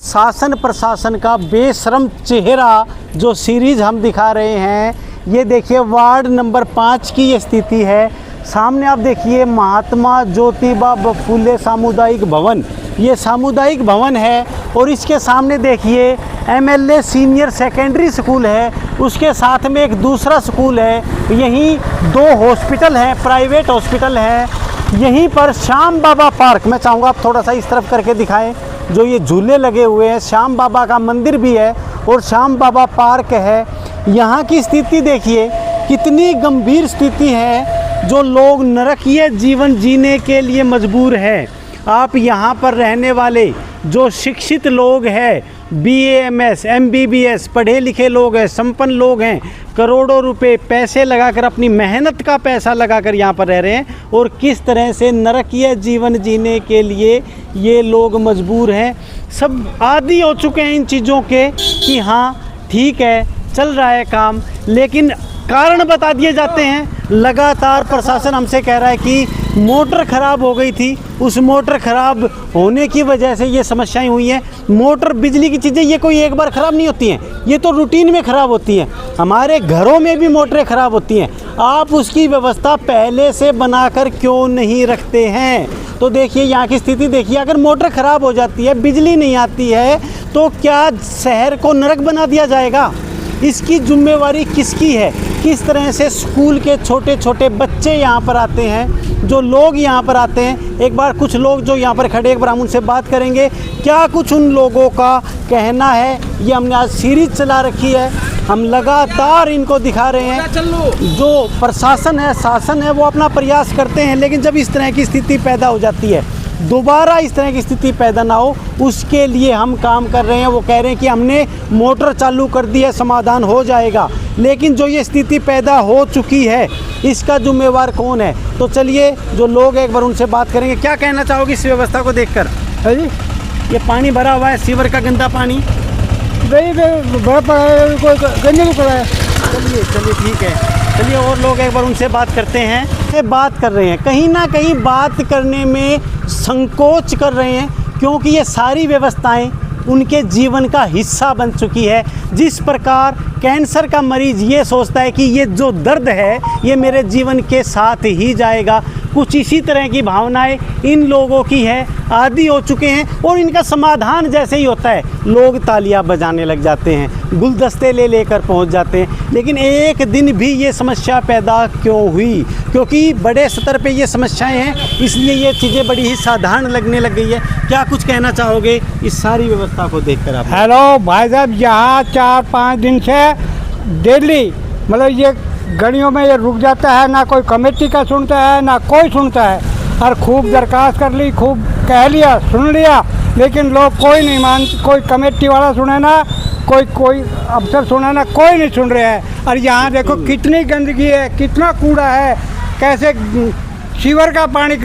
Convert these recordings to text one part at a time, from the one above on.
शासन प्रशासन का बेशरम चेहरा जो सीरीज़ हम दिखा रहे हैं, ये देखिए वार्ड नंबर 5 की ये स्थिति है। सामने आप देखिए महात्मा ज्योतिबा फुले सामुदायिक भवन, ये सामुदायिक भवन है और इसके सामने देखिए एमएलए सीनियर सेकेंडरी स्कूल है, उसके साथ में एक दूसरा स्कूल है। यहीं 2 हॉस्पिटल हैं, प्राइवेट हॉस्पिटल हैं। यहीं पर श्याम बाबा पार्क, मैं चाहूँगा आप थोड़ा सा इस तरफ करके दिखाएं, जो ये झूले लगे हुए हैं, श्याम बाबा का मंदिर भी है और श्याम बाबा पार्क है। यहाँ की स्थिति देखिए कितनी गंभीर स्थिति है, जो लोग नरकीय जीवन जीने के लिए मजबूर है। आप यहाँ पर रहने वाले जो शिक्षित लोग हैं, BAMS MBBS पढ़े लिखे लोग हैं, संपन्न लोग हैं, करोड़ों रुपए पैसे लगाकर, अपनी मेहनत का पैसा लगाकर यहाँ पर रह रहे हैं और किस तरह से नरकीय जीवन जीने के लिए ये लोग मजबूर हैं। सब आदी हो चुके हैं इन चीज़ों के कि हाँ ठीक है चल रहा है काम, लेकिन कारण बता दिए जाते हैं। लगातार प्रशासन हमसे कह रहा है कि मोटर ख़राब हो गई थी, उस मोटर ख़राब होने की वजह से ये समस्याएं हुई हैं। मोटर बिजली की चीज़ें ये कोई एक बार ख़राब नहीं होती हैं, ये तो रूटीन में ख़राब होती हैं। हमारे घरों में भी मोटरें ख़राब होती हैं, आप उसकी व्यवस्था पहले से बनाकर क्यों नहीं रखते हैं? तो देखिए यहाँ की स्थिति देखिए, अगर मोटर ख़राब हो जाती है, बिजली नहीं आती है, तो क्या शहर को नरक बना दिया जाएगा? इसकी जिम्मेवारी किसकी है? किस तरह से स्कूल के छोटे छोटे बच्चे यहाँ पर आते हैं, जो लोग यहाँ पर आते हैं। एक बार कुछ लोग जो यहाँ पर खड़े, एक बार हम उनसे बात करेंगे, क्या कुछ उन लोगों का कहना है। ये हमने आज सीरीज चला रखी है, हम लगातार इनको दिखा रहे हैं। जो प्रशासन है, शासन है, वो अपना प्रयास करते हैं, लेकिन जब इस तरह की स्थिति पैदा हो जाती है, दोबारा इस तरह की स्थिति पैदा ना हो, उसके लिए हम काम कर रहे हैं। वो कह रहे हैं कि हमने मोटर चालू कर दी है, समाधान हो जाएगा, लेकिन जो ये स्थिति पैदा हो चुकी है इसका जिम्मेवार कौन है? तो चलिए जो लोग एक बार उनसे बात करेंगे। क्या कहना चाहोगे इस व्यवस्था को देखकर? है जी, ये पानी भरा हुआ है, सीवर का गंदा पानी बड़ा पड़ा है, कोई गंदे नहीं पड़ा है। चलिए ठीक है, चलिए और लोग एक बार उनसे बात करते हैं। ये बात कर रहे हैं, कहीं ना कहीं बात करने में संकोच कर रहे हैं, क्योंकि ये सारी व्यवस्थाएं उनके जीवन का हिस्सा बन चुकी है। जिस प्रकार कैंसर का मरीज़ ये सोचता है कि ये जो दर्द है ये मेरे जीवन के साथ ही जाएगा, कुछ इसी तरह की भावनाएं इन लोगों की है, आदी हो चुके हैं। और इनका समाधान जैसे ही होता है, लोग तालियां बजाने लग जाते हैं, गुलदस्ते ले लेकर पहुंच जाते हैं। लेकिन एक दिन भी ये समस्या पैदा क्यों हुई? क्योंकि बड़े स्तर पे ये समस्याएं हैं, इसलिए ये चीज़ें बड़ी ही साधारण लगने लग गई है। क्या कुछ कहना चाहोगे इस सारी व्यवस्था को देखकर आप? हेलो भाई साहब, यहाँ 4-5 दिन से डेली मतलब ये गाड़ियों में ये रुक जाता है, ना कोई कमेटी का सुनता है ना कोई सुनता है। और खूब दरखास्त कर ली, खूब कह लिया, सुन लिया, लेकिन लोग कोई नहीं मानते। कोई कमेटी वाला सुने ना, कोई अफसर सुने ना, कोई नहीं सुन रहे हैं। और यहाँ देखो कितनी गंदगी है, कितना कूड़ा है, कैसे सीवर का पानी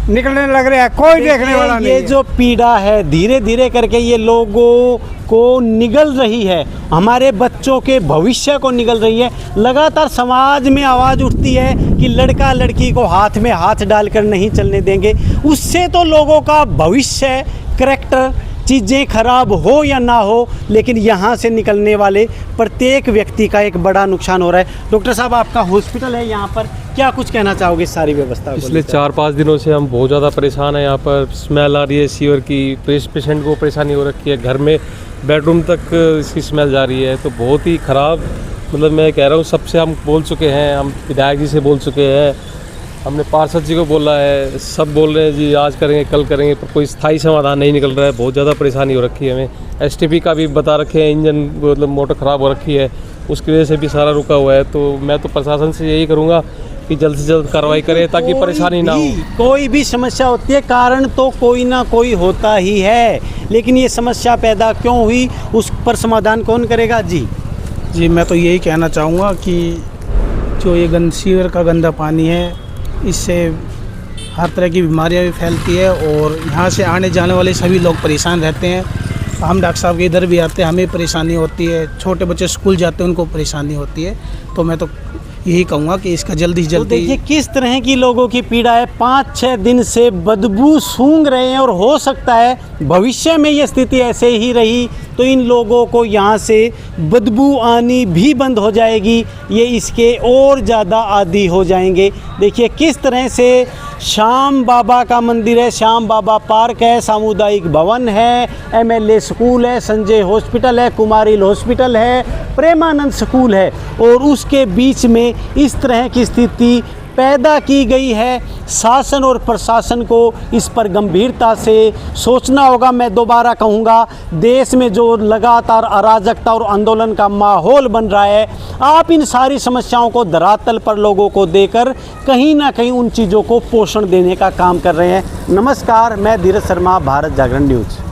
निकलने लग रहा है, कोई देखने वाला नहीं। ये जो पीड़ा है धीरे धीरे करके ये लोगों को निगल रही है, हमारे बच्चों के भविष्य को निगल रही है। लगातार समाज में आवाज़ उठती है कि लड़का लड़की को हाथ में हाथ डालकर नहीं चलने देंगे। उससे तो लोगों का भविष्य, करैक्टर, चीज़ें खराब हो या ना हो, लेकिन यहाँ से निकलने वाले प्रत्येक व्यक्ति का एक बड़ा नुकसान हो रहा है। डॉक्टर साहब, आपका हॉस्पिटल है यहाँ पर, क्या कुछ कहना चाहोगे इस सारी व्यवस्था को? पिछले 4-5 दिनों से हम बहुत ज़्यादा परेशान हैं। यहाँ पर स्मेल आ रही है सीवर की, पेशेंट को परेशानी हो रखी है, घर में बेडरूम तक इसकी स्मेल जा रही है, तो बहुत ही ख़राब। मतलब मैं कह रहा हूँ, सबसे हम बोल चुके हैं, हम विधायक जी से बोल चुके हैं, हमने पार्षद जी को बोला है, सब बोल रहे हैं जी आज करेंगे कल करेंगे, पर कोई स्थायी समाधान नहीं निकल रहा है। बहुत ज़्यादा परेशानी हो रखी है हमें। STP का भी बता रखे हैं, इंजन मतलब मोटर ख़राब हो रखी है, उसकी वजह से भी सारा रुका हुआ है। तो मैं तो प्रशासन से यही करूँगा कि जल्द से जल्द कार्रवाई करें ताकि परेशानी ना हो। कोई भी समस्या होती है, कारण तो कोई ना कोई होता ही है, लेकिन ये समस्या पैदा क्यों हुई, उस पर समाधान कौन करेगा? जी, मैं तो यही कहना चाहूँगा कि जो ये सीवर का गंदा पानी है, इससे हर तरह की बीमारियां भी फैलती है और यहाँ से आने जाने वाले सभी लोग परेशान रहते हैं। हम डॉक्टर साहब के इधर भी आते हैं, हमें परेशानी होती है, छोटे बच्चे स्कूल जाते हैं, उनको परेशानी होती है। तो मैं तो यही कहूँगा कि इसका जल्दी से तो जल्दी देखिए किस तरह की लोगों की पीड़ा है, 5-6 दिन से बदबू सूंघ रहे हैं और हो सकता है भविष्य में ये स्थिति ऐसे ही रही तो इन लोगों को यहाँ से बदबू आनी भी बंद हो जाएगी, ये इसके और ज़्यादा आदी हो जाएंगे। देखिए किस तरह से श्याम बाबा का मंदिर है, श्याम बाबा पार्क है, सामुदायिक भवन है, MLA स्कूल है, संजय हॉस्पिटल है, कुमारिल हॉस्पिटल है, प्रेमानंद स्कूल है और उसके बीच में इस तरह की स्थिति पैदा की गई है। शासन और प्रशासन को इस पर गंभीरता से सोचना होगा। मैं दोबारा कहूँगा, देश में जो लगातार अराजकता और आंदोलन का माहौल बन रहा है, आप इन सारी समस्याओं को धरातल पर लोगों को देकर कहीं ना कहीं उन चीज़ों को पोषण देने का काम कर रहे हैं। नमस्कार, मैं धीरज शर्मा, भारत जागरण न्यूज़।